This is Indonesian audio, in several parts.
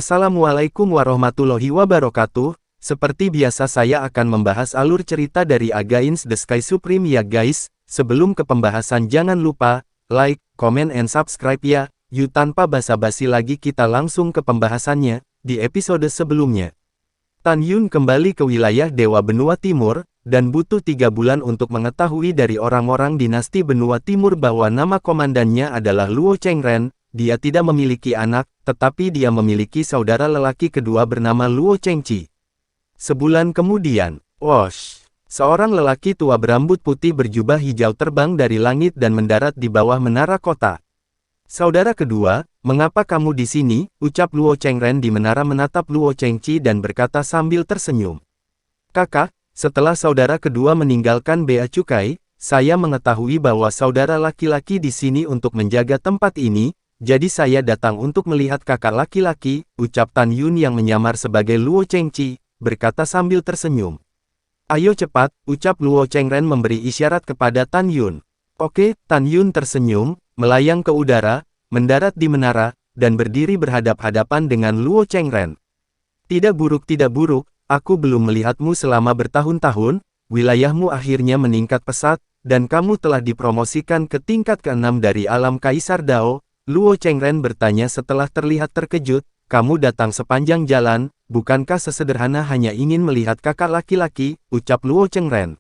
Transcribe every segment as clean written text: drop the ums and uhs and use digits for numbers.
Assalamualaikum warahmatullahi wabarakatuh. Seperti biasa saya akan membahas alur cerita dari Against the Sky Supreme ya guys. Sebelum ke pembahasan jangan lupa, like, comment and subscribe ya. Yuk tanpa basa-basi lagi kita langsung ke pembahasannya. Di episode sebelumnya, Tan Yun kembali ke wilayah Dewa Benua Timur, dan butuh 3 bulan untuk mengetahui dari orang-orang dinasti Benua Timur bahwa nama komandannya adalah Luo Chengren. Dia tidak memiliki anak, tetapi dia memiliki saudara lelaki kedua bernama Luo Chengqi. Sebulan kemudian, wosh! Seorang lelaki tua berambut putih berjubah hijau terbang dari langit dan mendarat di bawah menara kota. Saudara kedua, mengapa kamu di sini? Ucap Luo Chengren di menara menatap Luo Chengqi dan berkata sambil tersenyum. Kakak, setelah saudara kedua meninggalkan Bea Cukai, saya mengetahui bahwa saudara laki-laki di sini untuk menjaga tempat ini. Jadi saya datang untuk melihat kakak laki-laki, ucap Tan Yun yang menyamar sebagai Luo Chengqi, berkata sambil tersenyum. Ayo cepat, ucap Luo Chengren memberi isyarat kepada Tan Yun. Oke, Tan Yun tersenyum, melayang ke udara, mendarat di menara, dan berdiri berhadap-hadapan dengan Luo Chengren. Tidak buruk, aku belum melihatmu selama bertahun-tahun, wilayahmu akhirnya meningkat pesat, dan kamu telah dipromosikan ke tingkat ke-6 dari alam Kaisar Dao. Luo Chengren bertanya setelah terlihat terkejut, kamu datang sepanjang jalan, bukankah sesederhana hanya ingin melihat kakak laki-laki, ucap Luo Chengren.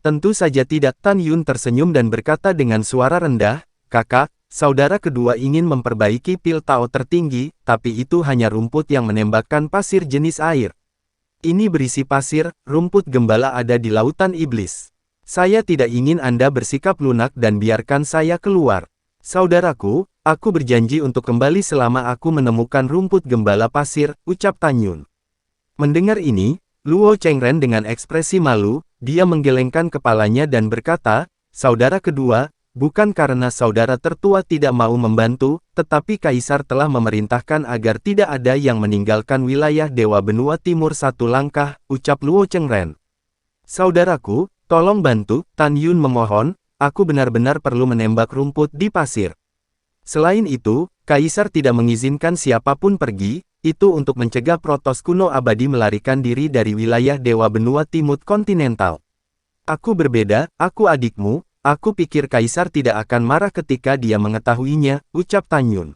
Tentu saja tidak, Tan Yun tersenyum dan berkata dengan suara rendah, kakak, saudara kedua ingin memperbaiki pil Tao tertinggi, tapi itu hanya rumput yang menembakkan pasir jenis air. Ini berisi pasir, rumput gembala ada di lautan iblis. Saya tidak ingin Anda bersikap lunak dan biarkan saya keluar. Saudaraku, aku berjanji untuk kembali selama aku menemukan rumput gembala pasir, ucap Tan Yun. Mendengar ini, Luo Chengren dengan ekspresi malu, dia menggelengkan kepalanya dan berkata, saudara kedua, bukan karena saudara tertua tidak mau membantu, tetapi Kaisar telah memerintahkan agar tidak ada yang meninggalkan wilayah Dewa Benua Timur satu langkah, ucap Luo Chengren. Saudaraku, tolong bantu, Tan Yun memohon. Aku benar-benar perlu menembak rumput di pasir. Selain itu, Kaisar tidak mengizinkan siapapun pergi, itu untuk mencegah Protoss kuno abadi melarikan diri dari wilayah Dewa Benua Timur kontinental. Aku berbeda, aku adikmu, aku pikir Kaisar tidak akan marah ketika dia mengetahuinya, ucap Tan Yun.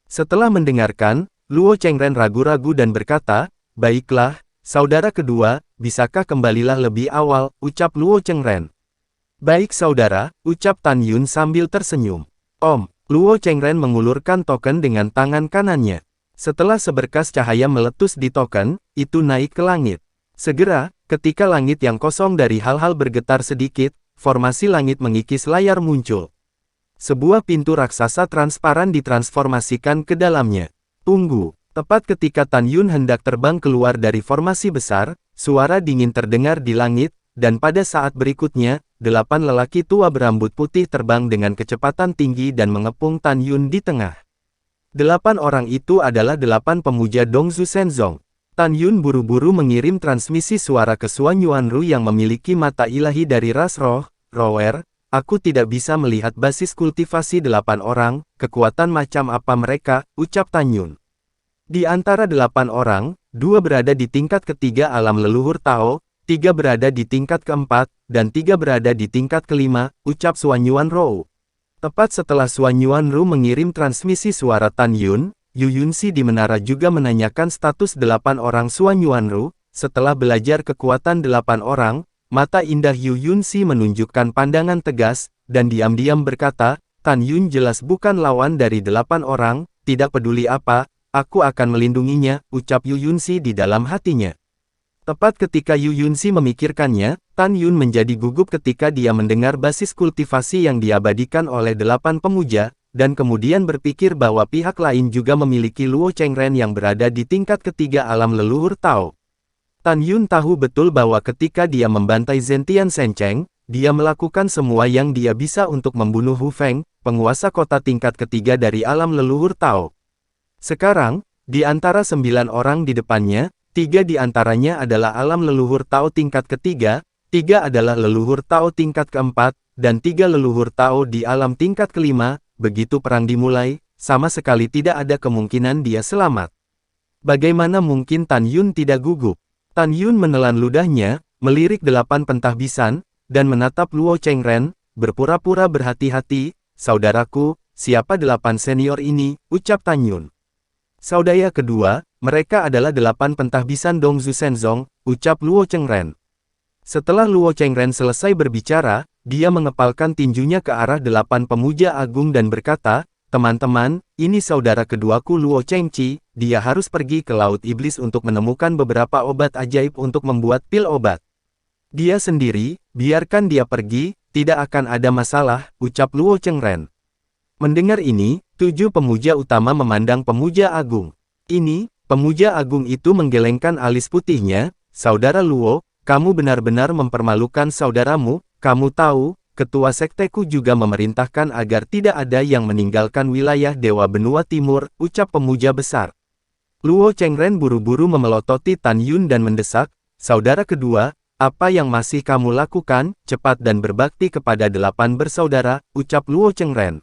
Setelah mendengarkan, Luo Chengren ragu-ragu dan berkata, baiklah, saudara kedua, bisakah kembalilah lebih awal, ucap Luo Chengren. Baik saudara, ucap Tan Yun sambil tersenyum. Luo Chengren mengulurkan token dengan tangan kanannya. Setelah seberkas cahaya meletus di token, itu naik ke langit. Segera, ketika langit yang kosong dari hal-hal bergetar sedikit, formasi langit mengikis layar muncul. Sebuah pintu raksasa transparan ditransformasikan ke dalamnya. Tunggu, tepat ketika Tan Yun hendak terbang keluar dari formasi besar, suara dingin terdengar di langit, dan pada saat berikutnya, 8 lelaki tua berambut putih terbang dengan kecepatan tinggi dan mengepung Tan Yun di tengah. 8 orang itu adalah 8 pemuja Dongzhu Shenzong. Tan Yun buru-buru mengirim transmisi suara ke Suan Yuanru yang memiliki mata ilahi dari ras roh, Rower. Aku tidak bisa melihat basis kultivasi 8 orang, kekuatan macam apa mereka, ucap Tan Yun. Di antara 8 orang, 2 berada di tingkat ketiga alam leluhur Tao, 3 berada di tingkat keempat, dan 3 berada di tingkat kelima, ucap Suan Yuanru. Tepat setelah Suan Yuanru mengirim transmisi suara Tan Yun, Yu Yunxi di menara juga menanyakan status 8 orang Suan Yuanru. Setelah belajar kekuatan 8 orang, mata indah Yu Yunxi menunjukkan pandangan tegas, dan diam-diam berkata, Tan Yun jelas bukan lawan dari 8 orang, tidak peduli apa, aku akan melindunginya, ucap Yu Yunxi di dalam hatinya. Tepat ketika Yu Yunxi memikirkannya, Tan Yun menjadi gugup ketika dia mendengar basis kultivasi yang diabadikan oleh 8 pemuja, dan kemudian berpikir bahwa pihak lain juga memiliki Luo Chengren yang berada di tingkat ketiga alam leluhur Tao. Tan Yun tahu betul bahwa ketika dia membantai Zentian Shencheng, dia melakukan semua yang dia bisa untuk membunuh Hu Feng, penguasa kota tingkat ketiga dari alam leluhur Tao. Sekarang, di antara 9 orang di depannya, 3 di antaranya adalah alam leluhur Tao tingkat ketiga, 3 adalah leluhur Tao tingkat keempat, dan 3 leluhur Tao di alam tingkat kelima. Begitu perang dimulai, sama sekali tidak ada kemungkinan dia selamat. Bagaimana mungkin Tan Yun tidak gugup? Tan Yun menelan ludahnya, melirik 8 pentahbisan, dan menatap Luo Chengren, berpura-pura berhati-hati. Saudaraku, siapa 8 senior ini, ucap Tan Yun. Saudara kedua, mereka adalah 8 pentahbisan Dongzu Shenzong, ucap Luo Chengren. Setelah Luo Chengren selesai berbicara, dia mengepalkan tinjunya ke arah 8 pemuja agung dan berkata, teman-teman, ini saudara keduaku Luo Chengqi, dia harus pergi ke Laut Iblis untuk menemukan beberapa obat ajaib untuk membuat pil obat. Dia sendiri, biarkan dia pergi, tidak akan ada masalah, ucap Luo Chengren. Mendengar ini, 7 pemuja utama memandang pemuja agung. Ini, pemuja agung itu menggelengkan alis putihnya, saudara Luo, kamu benar-benar mempermalukan saudaramu, kamu tahu, ketua sekteku juga memerintahkan agar tidak ada yang meninggalkan wilayah Dewa Benua Timur, ucap pemuja besar. Luo Chengren buru-buru memelototi Tan Yun dan mendesak, saudara kedua, apa yang masih kamu lakukan, cepat dan berbakti kepada 8 bersaudara, ucap Luo Chengren.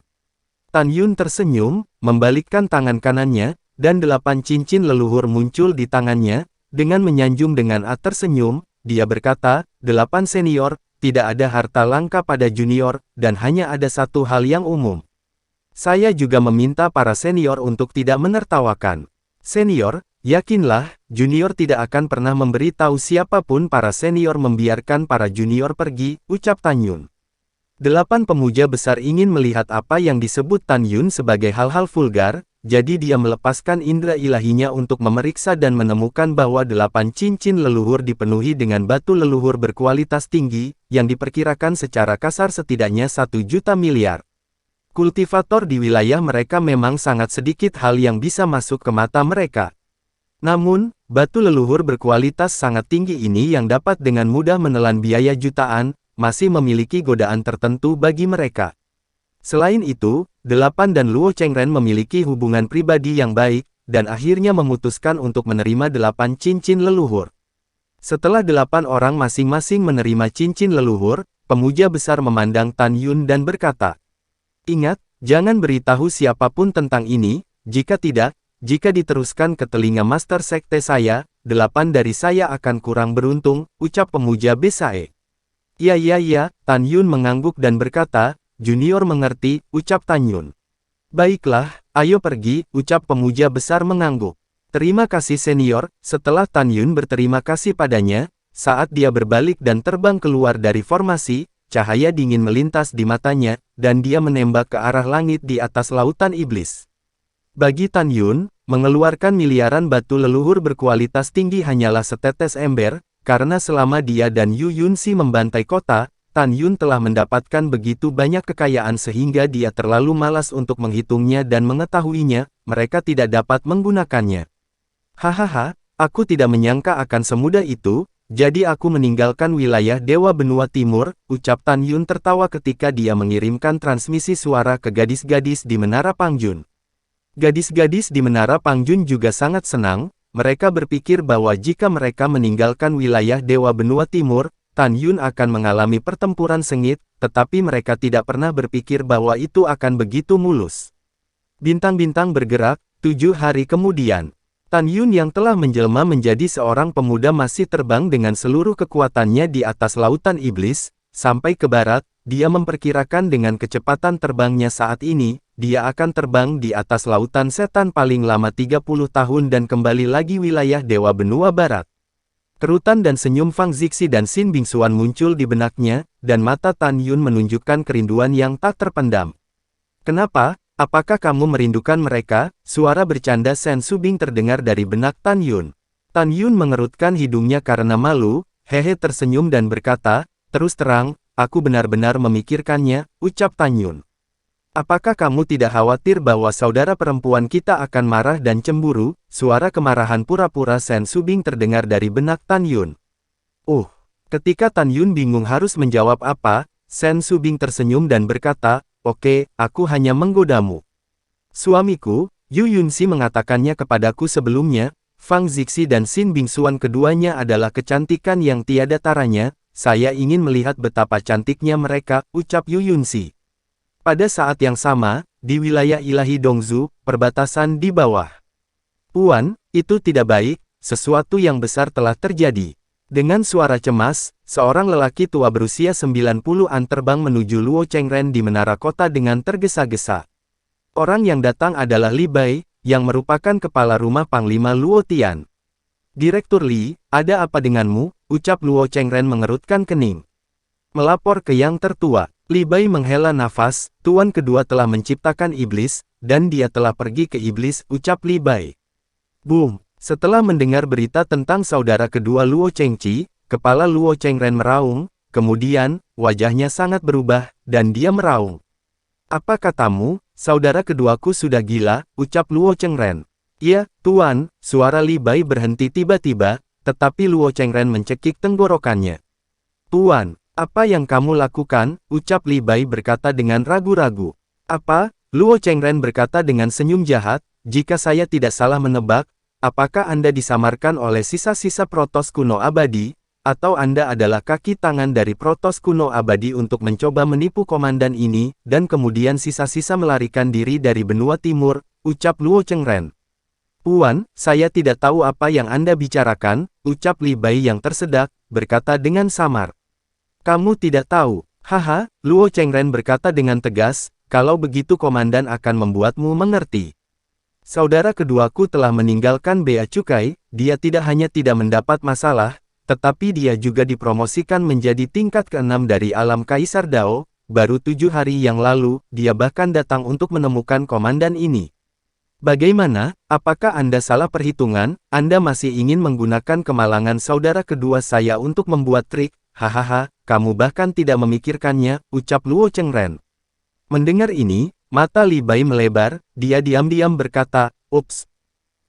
Tan Yun tersenyum, membalikkan tangan kanannya, dan 8 cincin leluhur muncul di tangannya, dengan menyanjung dengan tersenyum, dia berkata, 8 senior, tidak ada harta langka pada junior, dan hanya ada satu hal yang umum. Saya juga meminta para senior untuk tidak menertawakan. Senior, yakinlah, junior tidak akan pernah memberitahu siapapun para senior membiarkan para junior pergi, ucap Tan Yun. 8 pemuja besar ingin melihat apa yang disebut Tan Yun sebagai hal-hal vulgar, jadi dia melepaskan indera ilahinya untuk memeriksa dan menemukan bahwa 8 cincin leluhur dipenuhi dengan batu leluhur berkualitas tinggi, yang diperkirakan secara kasar setidaknya 1 juta miliar. Kultivator di wilayah mereka memang sangat sedikit hal yang bisa masuk ke mata mereka. Namun, batu leluhur berkualitas sangat tinggi ini yang dapat dengan mudah menelan biaya jutaan, masih memiliki godaan tertentu bagi mereka. Selain itu, 8 dan Luo Chengren memiliki hubungan pribadi yang baik, dan akhirnya memutuskan untuk menerima 8 cincin leluhur. Setelah 8 orang masing-masing menerima cincin leluhur, pemuja besar memandang Tan Yun dan berkata, ingat, jangan beritahu siapapun tentang ini, jika tidak, jika diteruskan ke telinga master sekte saya, 8 dari saya akan kurang beruntung, ucap pemuja Besae. Ya, Tan Yun mengangguk dan berkata, junior mengerti, ucap Tan Yun. Baiklah, ayo pergi, ucap pemuja besar mengangguk. Terima kasih senior, setelah Tan Yun berterima kasih padanya, saat dia berbalik dan terbang keluar dari formasi, cahaya dingin melintas di matanya, dan dia menembak ke arah langit di atas lautan iblis. Bagi Tan Yun, mengeluarkan miliaran batu leluhur berkualitas tinggi hanyalah setetes ember, karena selama dia dan Yu Yunxi membantai kota, Tan Yun telah mendapatkan begitu banyak kekayaan sehingga dia terlalu malas untuk menghitungnya dan mengetahuinya, mereka tidak dapat menggunakannya. Hahaha, aku tidak menyangka akan semudah itu, jadi aku meninggalkan wilayah Dewa Benua Timur, ucap Tan Yun tertawa ketika dia mengirimkan transmisi suara ke gadis-gadis di Menara Pangjun. Gadis-gadis di Menara Pangjun juga sangat senang, mereka berpikir bahwa jika mereka meninggalkan wilayah Dewa Benua Timur, Tan Yun akan mengalami pertempuran sengit, tetapi mereka tidak pernah berpikir bahwa itu akan begitu mulus. Bintang-bintang bergerak, 7 hari kemudian. Tan Yun yang telah menjelma menjadi seorang pemuda masih terbang dengan seluruh kekuatannya di atas lautan iblis, sampai ke barat, dia memperkirakan dengan kecepatan terbangnya saat ini, dia akan terbang di atas lautan setan paling lama 30 tahun dan kembali lagi wilayah Dewa Benua Barat. Kerutan dan senyum Fang Zixi dan Xin Bingxuan muncul di benaknya, dan mata Tan Yun menunjukkan kerinduan yang tak terpendam. Kenapa? Apakah kamu merindukan mereka? Suara bercanda Shen Subing terdengar dari benak Tan Yun. Tan Yun mengerutkan hidungnya karena malu, hehe tersenyum dan berkata, terus terang, aku benar-benar memikirkannya, ucap Tan Yun. Apakah kamu tidak khawatir bahwa saudara perempuan kita akan marah dan cemburu? Suara kemarahan pura-pura Shen Subing terdengar dari benak Tan Yun. Ketika Tan Yun bingung harus menjawab apa, Shen Subing tersenyum dan berkata, oke, aku hanya menggodamu. Suamiku, Yu Yunxi mengatakannya kepadaku sebelumnya, Fang Zixi dan Xin Bingxuan keduanya adalah kecantikan yang tiada taranya, saya ingin melihat betapa cantiknya mereka, ucap Yu Yunxi. Pada saat yang sama, di wilayah ilahi Dongzu, perbatasan di bawah. Puan, itu tidak baik, sesuatu yang besar telah terjadi. Dengan suara cemas, seorang lelaki tua berusia 90-an terbang menuju Luo Chengren di menara kota dengan tergesa-gesa. Orang yang datang adalah Li Bai, yang merupakan kepala rumah Panglima Luo Tian. Direktur Li, ada apa denganmu? Ucap Luo Chengren mengerutkan kening. Melapor ke yang tertua, Li Bai menghela nafas, tuan kedua telah menciptakan iblis, dan dia telah pergi ke iblis, ucap Li Bai. Boom! Setelah mendengar berita tentang saudara kedua Luo Chengqi, kepala Luo Chengren meraung, kemudian, wajahnya sangat berubah, dan dia meraung. Apa katamu, saudara keduaku sudah gila, ucap Luo Chengren. Ya, tuan, suara Li Bai berhenti tiba-tiba, tetapi Luo Chengren mencekik tenggorokannya. Tuan, apa yang kamu lakukan, ucap Li Bai berkata dengan ragu-ragu. Apa? Luo Chengren berkata dengan senyum jahat, jika saya tidak salah menebak, apakah Anda disamarkan oleh sisa-sisa protos kuno abadi, atau Anda adalah kaki tangan dari protos kuno abadi untuk mencoba menipu komandan ini, dan kemudian sisa-sisa melarikan diri dari benua timur, ucap Luo Chengren. Puan, saya tidak tahu apa yang Anda bicarakan, ucap Li Bai yang tersedak, berkata dengan samar. Kamu tidak tahu, haha, Luo Chengren berkata dengan tegas, kalau begitu komandan akan membuatmu mengerti. Saudara keduaku telah meninggalkan Bea Cukai, dia tidak hanya tidak mendapat masalah, tetapi dia juga dipromosikan menjadi tingkat ke-6 dari alam Kaisar Dao, baru 7 hari yang lalu, dia bahkan datang untuk menemukan komandan ini. Bagaimana, apakah Anda salah perhitungan? Anda masih ingin menggunakan kemalangan saudara kedua saya untuk membuat trik? Hahaha, kamu bahkan tidak memikirkannya, ucap Luo Chengren. Mendengar ini, mata Li Bai melebar, dia diam-diam berkata, ups.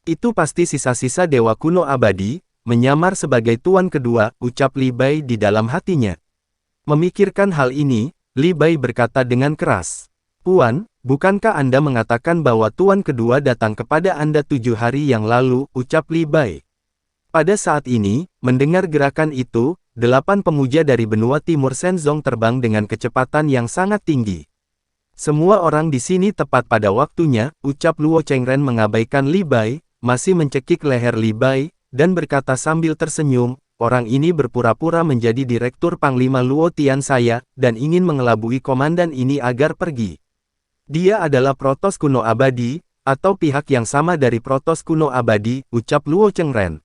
Itu pasti sisa-sisa dewa kuno abadi, menyamar sebagai tuan kedua, ucap Li Bai di dalam hatinya. Memikirkan hal ini, Li Bai berkata dengan keras. Puan, bukankah Anda mengatakan bahwa tuan kedua datang kepada Anda 7 hari yang lalu, ucap Li Bai. Pada saat ini, mendengar gerakan itu, 8 pemuja dari benua timur Shenzong terbang dengan kecepatan yang sangat tinggi. Semua orang di sini tepat pada waktunya, ucap Luo Chengren mengabaikan Li Bai, masih mencekik leher Li Bai, dan berkata sambil tersenyum, orang ini berpura-pura menjadi direktur Panglima Luo Tian saya, dan ingin mengelabui komandan ini agar pergi. Dia adalah protos kuno abadi, atau pihak yang sama dari protos kuno abadi, ucap Luo Chengren.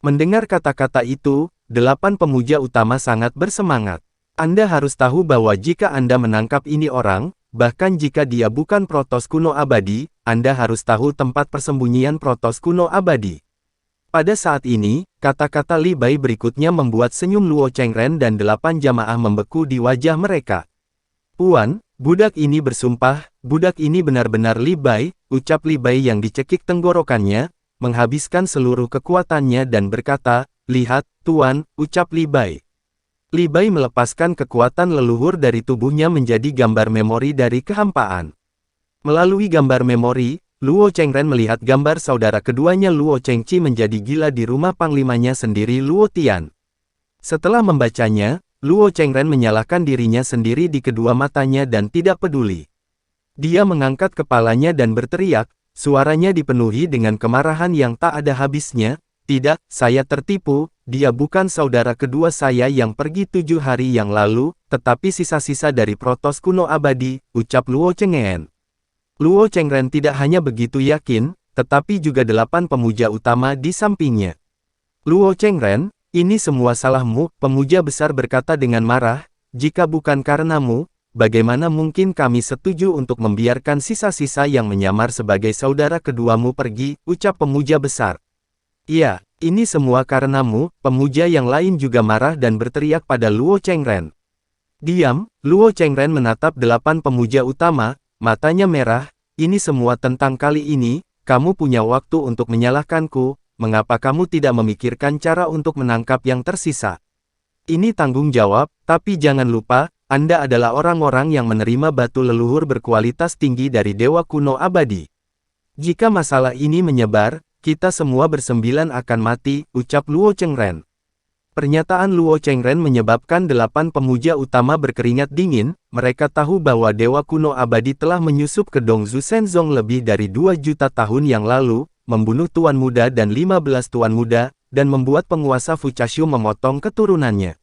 Mendengar kata-kata itu, 8 pemuja utama sangat bersemangat. Anda harus tahu bahwa jika Anda menangkap ini orang, bahkan jika dia bukan protos kuno abadi, Anda harus tahu tempat persembunyian protos kuno abadi. Pada saat ini, kata-kata Li Bai berikutnya membuat senyum Luo Chengren dan 8 jamaah membeku di wajah mereka. Puan, budak ini bersumpah, budak ini benar-benar Li Bai, ucap Li Bai yang dicekik tenggorokannya, menghabiskan seluruh kekuatannya dan berkata, lihat, tuan, ucap Li Bai. Li Bai melepaskan kekuatan leluhur dari tubuhnya menjadi gambar memori dari kehampaan. Melalui gambar memori, Luo Chengren melihat gambar saudara keduanya Luo Chengqi menjadi gila di rumah panglimanya sendiri Luo Tian. Setelah membacanya, Luo Chengren menyalahkan dirinya sendiri di kedua matanya dan tidak peduli. Dia mengangkat kepalanya dan berteriak, suaranya dipenuhi dengan kemarahan yang tak ada habisnya, tidak, saya tertipu, dia bukan saudara kedua saya yang pergi 7 hari yang lalu, tetapi sisa-sisa dari protos kuno abadi, ucap Luo Chengren. Luo Chengren tidak hanya begitu yakin, tetapi juga 8 pemuja utama di sampingnya. Luo Chengren, ini semua salahmu, pemuja besar berkata dengan marah, jika bukan karenamu, bagaimana mungkin kami setuju untuk membiarkan sisa-sisa yang menyamar sebagai saudara keduamu pergi, ucap pemuja besar. Iya, ini semua karenamu, pemuja yang lain juga marah dan berteriak pada Luo Chengren. Diam, Luo Chengren menatap 8 pemuja utama, matanya merah, ini semua tentang kali ini, kamu punya waktu untuk menyalahkanku, mengapa kamu tidak memikirkan cara untuk menangkap yang tersisa? Ini tanggung jawab, tapi jangan lupa, Anda adalah orang-orang yang menerima batu leluhur berkualitas tinggi dari dewa kuno abadi. Jika masalah ini menyebar, kita semua bersembilan akan mati, ucap Luo Chengren. Pernyataan Luo Chengren menyebabkan 8 pemuja utama berkeringat dingin, mereka tahu bahwa dewa kuno abadi telah menyusup ke Dongzu Shenzong lebih dari 2 juta tahun yang lalu, membunuh Tuan Muda dan 15 Tuan Muda, dan membuat penguasa Fuchashu memotong keturunannya.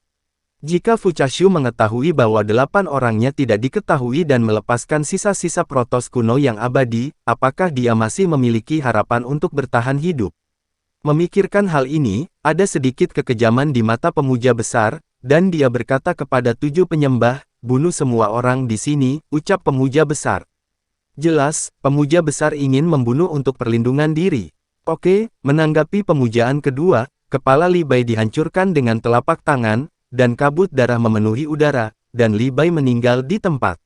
Jika Fuchashu mengetahui bahwa 8 orangnya tidak diketahui dan melepaskan sisa-sisa Protoss kuno yang abadi, apakah dia masih memiliki harapan untuk bertahan hidup? Memikirkan hal ini, ada sedikit kekejaman di mata pemuja besar, dan dia berkata kepada 7 penyembah, "Bunuh semua orang di sini," ucap pemuja besar. Jelas, pemuja besar ingin membunuh untuk perlindungan diri. Oke, menanggapi pemujaan kedua, kepala Li Bai dihancurkan dengan telapak tangan, dan kabut darah memenuhi udara, dan Li Bai meninggal di tempat.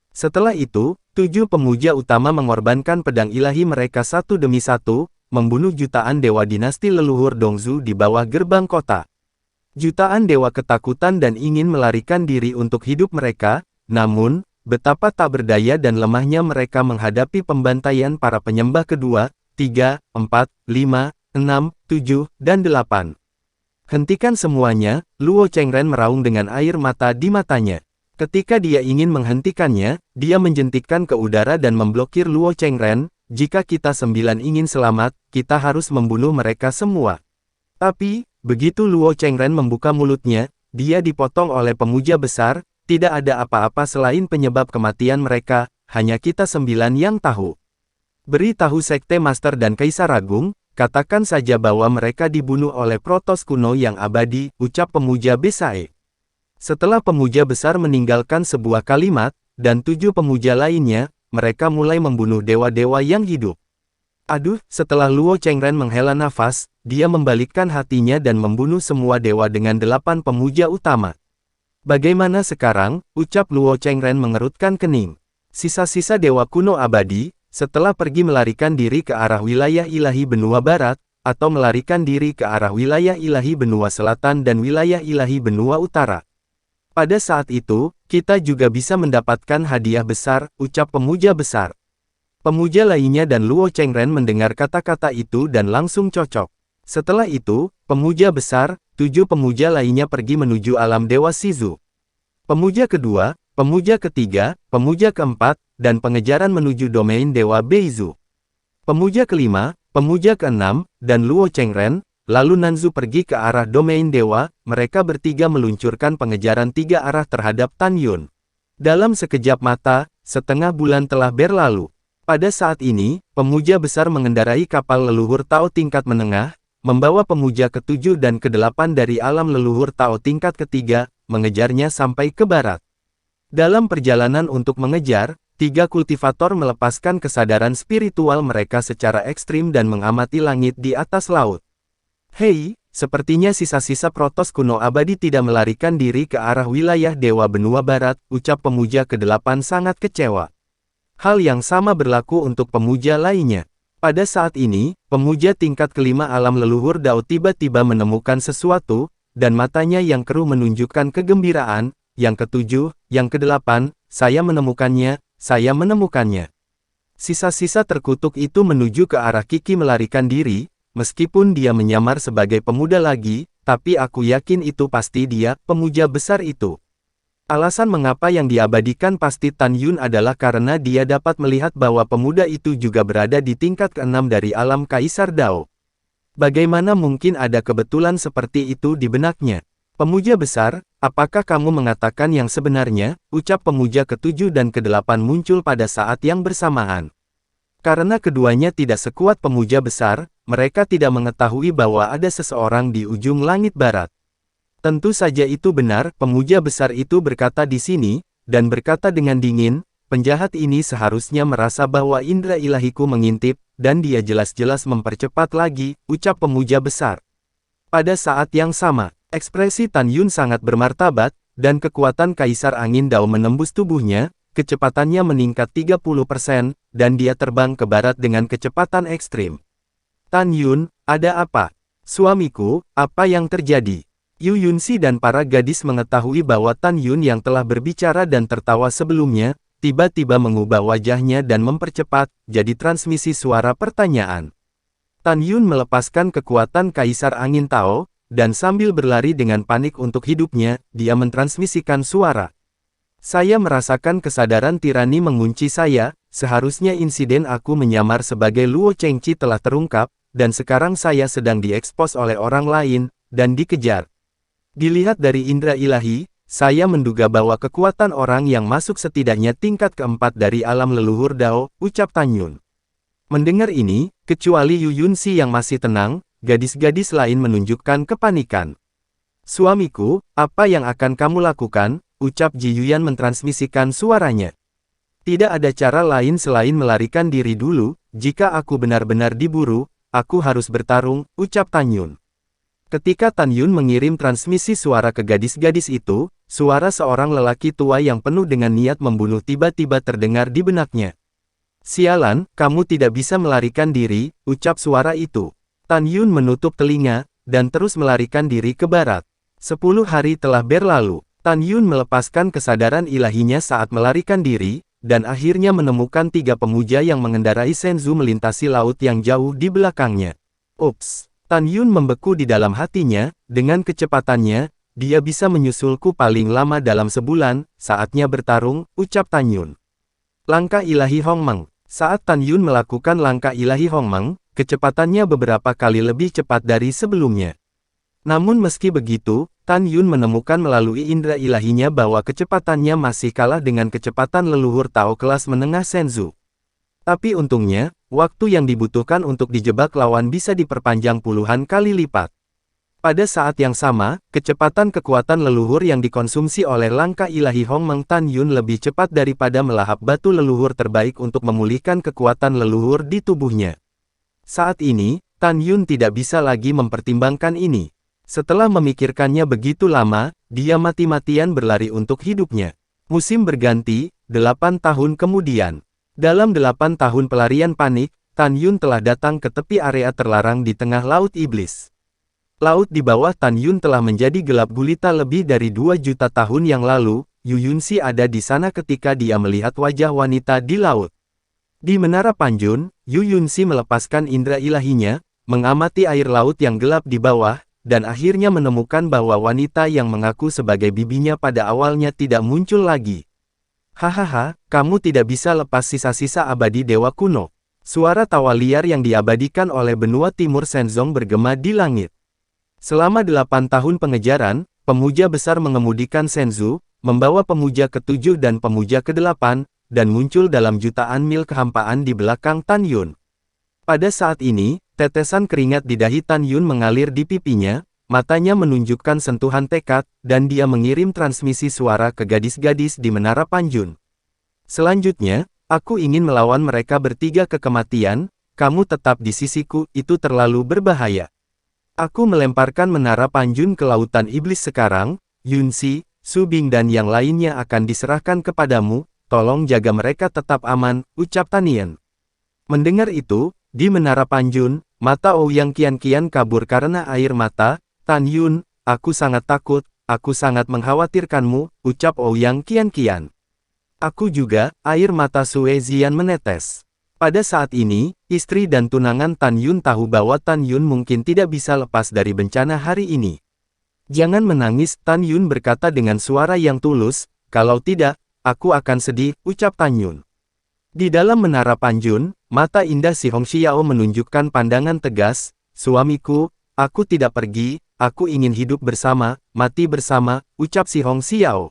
Setelah itu, 7 pemuja utama mengorbankan pedang ilahi mereka satu demi satu, membunuh jutaan dewa dinasti leluhur Dongzhou di bawah gerbang kota. Jutaan dewa ketakutan dan ingin melarikan diri untuk hidup mereka, namun, betapa tak berdaya dan lemahnya mereka menghadapi pembantaian para penyembah kedua, 3, 4, 5, 6, 7, dan 8. Hentikan semuanya, Luo Chengren meraung dengan air mata di matanya. Ketika dia ingin menghentikannya, dia menjentikkan ke udara dan memblokir Luo Chengren. Jika kita 9 ingin selamat, kita harus membunuh mereka semua. Tapi, begitu Luo Chengren membuka mulutnya, dia dipotong oleh pemuja besar. Tidak ada apa-apa selain penyebab kematian mereka, hanya kita 9 yang tahu. Beritahu Sekte Master dan Kaisar Agung, katakan saja bahwa mereka dibunuh oleh Protoss kuno yang abadi, ucap pemuja Besae. Setelah pemuja besar meninggalkan sebuah kalimat, dan 7 pemuja lainnya, mereka mulai membunuh dewa-dewa yang hidup. Aduh, setelah Luo Chengren menghela nafas, dia membalikkan hatinya dan membunuh semua dewa dengan 8 pemuja utama. Bagaimana sekarang, ucap Luo Chengren mengerutkan kening. Sisa-sisa dewa kuno abadi, setelah pergi melarikan diri ke arah wilayah ilahi benua barat, atau melarikan diri ke arah wilayah ilahi benua selatan dan wilayah ilahi benua utara. Pada saat itu, kita juga bisa mendapatkan hadiah besar, ucap pemuja besar. Pemuja lainnya dan Luo Chengren mendengar kata-kata itu dan langsung cocok. Setelah itu, pemuja besar, 7 pemuja lainnya pergi menuju alam Dewa Shizu. Pemuja kedua, pemuja ketiga, pemuja keempat, dan pengejaran menuju domain Dewa Beizu. Pemuja kelima, pemuja keenam, dan Luo Chengren, lalu Nanzu pergi ke arah domain Dewa, mereka bertiga meluncurkan pengejaran 3 arah terhadap Tan Yun. Dalam sekejap mata, setengah bulan telah berlalu. Pada saat ini, pemuja besar mengendarai kapal leluhur Tao tingkat menengah, membawa pemuja ke-7 dan ke-8 dari alam leluhur Tao tingkat ketiga, mengejarnya sampai ke barat. Dalam perjalanan untuk mengejar, 3 kultivator melepaskan kesadaran spiritual mereka secara ekstrim dan mengamati langit di atas laut. Hei, sepertinya sisa-sisa Protoss kuno abadi tidak melarikan diri ke arah wilayah Dewa Benua Barat, ucap pemuja ke-8 sangat kecewa. Hal yang sama berlaku untuk pemuja lainnya. Pada saat ini, pemuja tingkat kelima alam leluhur Dao tiba-tiba menemukan sesuatu, dan matanya yang keruh menunjukkan kegembiraan. Yang ke-7, yang ke-8, saya menemukannya. Saya menemukannya. Sisa-sisa terkutuk itu menuju ke arah Kiki melarikan diri, meskipun dia menyamar sebagai pemuda lagi, tapi aku yakin itu pasti dia, pemuja besar itu. Alasan mengapa yang diabadikan pasti Tan Yun adalah karena dia dapat melihat bahwa pemuda itu juga berada di tingkat ke-6 dari alam Kaisar Dao. Bagaimana mungkin ada kebetulan seperti itu di benaknya? Pemuja besar, apakah kamu mengatakan yang sebenarnya, ucap pemuja ke-7 dan ke-8 muncul pada saat yang bersamaan. Karena keduanya tidak sekuat pemuja besar, mereka tidak mengetahui bahwa ada seseorang di ujung langit barat. Tentu saja itu benar, pemuja besar itu berkata di sini, dan berkata dengan dingin, penjahat ini seharusnya merasa bahwa indera ilahiku mengintip, dan dia jelas-jelas mempercepat lagi, ucap pemuja besar. Pada saat yang sama, ekspresi Tan Yun sangat bermartabat, dan kekuatan Kaisar Angin Dao menembus tubuhnya, kecepatannya meningkat 30%, dan dia terbang ke barat dengan kecepatan ekstrim. Tan Yun, ada apa? Suamiku, apa yang terjadi? Yu Yunxi dan para gadis mengetahui bahwa Tan Yun yang telah berbicara dan tertawa sebelumnya, tiba-tiba mengubah wajahnya dan mempercepat, jadi transmisi suara pertanyaan. Tan Yun melepaskan kekuatan Kaisar Angin Tao, dan sambil berlari dengan panik untuk hidupnya, dia mentransmisikan suara. Saya merasakan kesadaran tirani mengunci saya, seharusnya insiden aku menyamar sebagai Luo Chengqi telah terungkap, dan sekarang saya sedang diekspos oleh orang lain, dan dikejar. Dilihat dari indera ilahi, saya menduga bahwa kekuatan orang yang masuk setidaknya tingkat keempat dari alam leluhur Dao, ucap Tan Yun. Mendengar ini, kecuali Yu Yunxi yang masih tenang, gadis-gadis lain menunjukkan kepanikan. Suamiku, apa yang akan kamu lakukan? Ucap Ji Yuyan mentransmisikan suaranya. Tidak ada cara lain selain melarikan diri dulu, jika aku benar-benar diburu, aku harus bertarung, ucap Tan Yun. Ketika Tan Yun mengirim transmisi suara ke gadis-gadis itu, suara seorang lelaki tua yang penuh dengan niat membunuh tiba-tiba terdengar di benaknya. Sialan, kamu tidak bisa melarikan diri, ucap suara itu. Tan Yun menutup telinga, dan terus melarikan diri ke barat. 10 hari telah berlalu, Tan Yun melepaskan kesadaran ilahinya saat melarikan diri, dan akhirnya menemukan 3 pemuja yang mengendarai Shenzhou melintasi laut yang jauh di belakangnya. Ups, Tan Yun membeku di dalam hatinya, dengan kecepatannya, dia bisa menyusulku paling lama dalam sebulan, saatnya bertarung, ucap Tan Yun. Langkah ilahi Hongmeng. Saat Tan Yun melakukan langkah ilahi Hongmeng, kecepatannya beberapa kali lebih cepat dari sebelumnya. Namun meski begitu, Tan Yun menemukan melalui indera ilahinya bahwa kecepatannya masih kalah dengan kecepatan leluhur Tao kelas menengah Shenzhou. Tapi untungnya, waktu yang dibutuhkan untuk dijebak lawan bisa diperpanjang puluhan kali lipat. Pada saat yang sama, kecepatan kekuatan leluhur yang dikonsumsi oleh langkah ilahi Hongmeng Tan Yun lebih cepat daripada melahap batu leluhur terbaik untuk memulihkan kekuatan leluhur di tubuhnya. Saat ini, Tan Yun tidak bisa lagi mempertimbangkan ini. Setelah memikirkannya begitu lama, dia mati-matian berlari untuk hidupnya. Musim berganti, 8 tahun kemudian. Dalam 8 tahun pelarian panik, Tan Yun telah datang ke tepi area terlarang di tengah Laut Iblis. Laut di bawah Tan Yun telah menjadi gelap gulita lebih dari 2 juta tahun yang lalu. Yu Yunxi ada di sana ketika dia melihat wajah wanita di laut. Di Menara Panjun, Yu Yunxi melepaskan indera ilahinya, mengamati air laut yang gelap di bawah, dan akhirnya menemukan bahwa wanita yang mengaku sebagai bibinya pada awalnya tidak muncul lagi. Hahaha, kamu tidak bisa lepas sisa-sisa abadi dewa kuno. Suara tawa liar yang diabadikan oleh benua timur Shenzong bergema di langit. Selama 8 tahun pengejaran, pemuja besar mengemudikan Shenzhou, membawa pemuja ke-7 dan pemuja ke-8, dan muncul dalam jutaan mil kehampaan di belakang Tan Yun. Pada saat ini, tetesan keringat di dahi Tan Yun mengalir di pipinya, matanya menunjukkan sentuhan tekad, dan dia mengirim transmisi suara ke gadis-gadis di Menara Panjun. Selanjutnya, aku ingin melawan mereka bertiga ke kematian, kamu tetap di sisiku, itu terlalu berbahaya. Aku melemparkan Menara Panjun ke lautan iblis sekarang, Yunxi, Su Bing dan yang lainnya akan diserahkan kepadamu, tolong jaga mereka tetap aman, ucap Tan Yen. Mendengar itu, di Menara Panjun, mata Ouyang kian-kian kabur karena air mata. Tan Yun, aku sangat takut, aku sangat mengkhawatirkanmu, ucap Ouyang kian-kian. Aku juga, air mata Sue Zian menetes. Pada saat ini, istri dan tunangan Tan Yun tahu bahwa Tan Yun mungkin tidak bisa lepas dari bencana hari ini. Jangan menangis, Tan Yun berkata dengan suara yang tulus, kalau tidak, aku akan sedih, ucap Tan Yun. Di dalam Menara Panjun, mata indah si Hong Xiao menunjukkan pandangan tegas, suamiku, aku tidak pergi, aku ingin hidup bersama, mati bersama, ucap si Hong Xiao.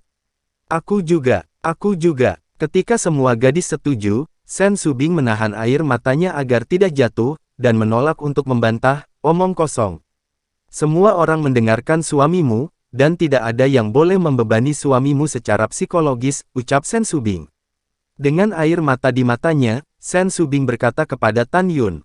Aku juga, ketika semua gadis setuju, Shen Subing menahan air matanya agar tidak jatuh, dan menolak untuk membantah, omong kosong. Semua orang mendengarkan suamimu, dan tidak ada yang boleh membebani suamimu secara psikologis, ucap Shen Subing. Dengan air mata di matanya, Shen Subing berkata kepada Tan Yun.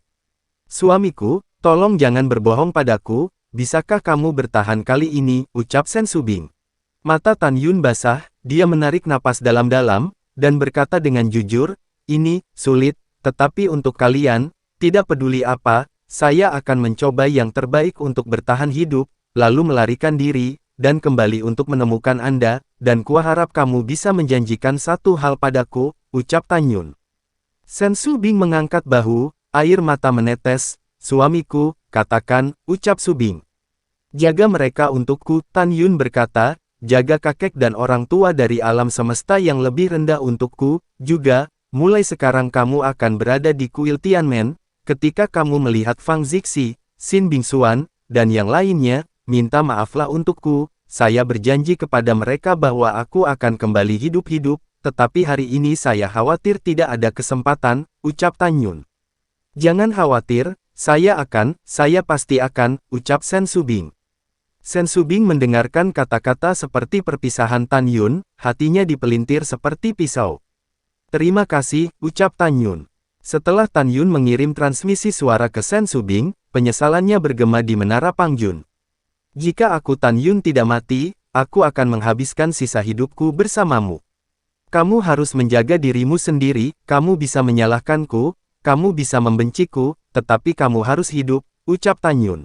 Suamiku, tolong jangan berbohong padaku, bisakah kamu bertahan kali ini, ucap Shen Subing. Mata Tan Yun basah, dia menarik napas dalam-dalam, dan berkata dengan jujur, ini, sulit, tetapi untuk kalian, tidak peduli apa, saya akan mencoba yang terbaik untuk bertahan hidup, lalu melarikan diri, dan kembali untuk menemukan Anda, dan kuharap kamu bisa menjanjikan satu hal padaku, ucap Tan Yun. Shen Subing mengangkat bahu, air mata menetes, suamiku, katakan, ucap Subing. Jaga mereka untukku, Tan Yun berkata, jaga kakek dan orang tua dari alam semesta yang lebih rendah untukku, juga, mulai sekarang kamu akan berada di kuil Tianmen. Ketika kamu melihat Fang Zixi, Xin Bingxuan, dan yang lainnya, minta maaflah untukku. Saya berjanji kepada mereka bahwa aku akan kembali hidup-hidup, tetapi hari ini saya khawatir tidak ada kesempatan, ucap Tan Yun. Jangan khawatir, saya pasti akan, ucap Sen Subing. Sen Subing mendengarkan kata-kata seperti perpisahan Tan Yun, hatinya dipelintir seperti pisau. Terima kasih, ucap Tan Yun. Setelah Tan Yun mengirim transmisi suara ke Sen Subing, penyesalannya bergema di Menara Pangjun. Jika aku Tan Yun tidak mati, aku akan menghabiskan sisa hidupku bersamamu. Kamu harus menjaga dirimu sendiri, kamu bisa menyalahkanku, kamu bisa membenciku, tetapi kamu harus hidup, ucap Tan Yun.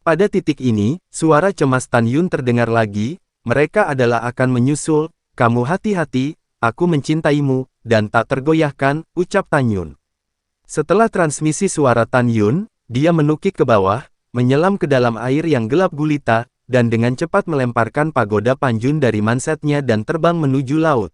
Pada titik ini, suara cemas Tan Yun terdengar lagi, mereka adalah akan menyusul, kamu hati-hati, aku mencintaimu, dan tak tergoyahkan, ucap Tan Yun. Setelah transmisi suara Tan Yun, dia menukik ke bawah, menyelam ke dalam air yang gelap gulita, dan dengan cepat melemparkan pagoda Panjun dari mansetnya dan terbang menuju laut.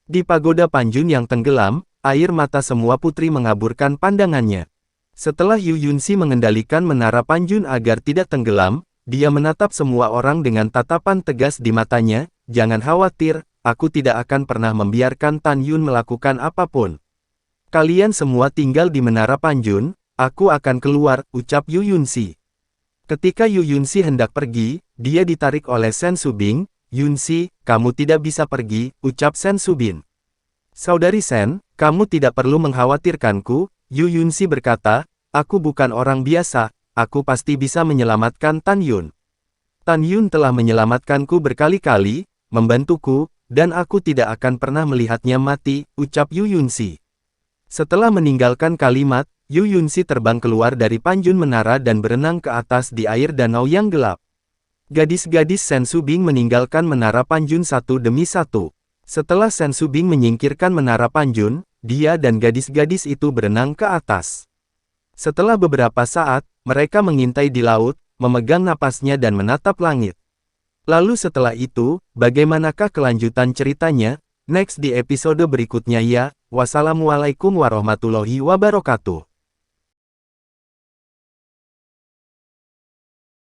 Di pagoda Panjun yang tenggelam, air mata semua putri mengaburkan pandangannya. Setelah Yu Yunxi mengendalikan menara Panjun agar tidak tenggelam, dia menatap semua orang dengan tatapan tegas di matanya, jangan khawatir, aku tidak akan pernah membiarkan Tan Yun melakukan apapun. Kalian semua tinggal di menara Panjun, aku akan keluar, ucap Yu Yunxi. Ketika Yu Yunxi hendak pergi, dia ditarik oleh Sen Subing. Yunxi, kamu tidak bisa pergi, ucap Sen Subin. Saudari Sen, kamu tidak perlu mengkhawatirkanku, Yu Yunxi berkata, aku bukan orang biasa, aku pasti bisa menyelamatkan Tan Yun. Tan Yun telah menyelamatkanku berkali-kali, membantuku, dan aku tidak akan pernah melihatnya mati, ucap Yu Yunxi. Setelah meninggalkan kalimat, Yu Yunxi terbang keluar dari Panjun Menara dan berenang ke atas di air danau yang gelap. Gadis-gadis Sen Subing meninggalkan Menara Panjun satu demi satu. Setelah Sen Subing menyingkirkan Menara Panjun, dia dan gadis-gadis itu berenang ke atas. Setelah beberapa saat, mereka mengintai di laut, memegang napasnya dan menatap langit. Lalu setelah itu, bagaimanakah kelanjutan ceritanya? Next di episode berikutnya ya. Wassalamualaikum warahmatullahi wabarakatuh.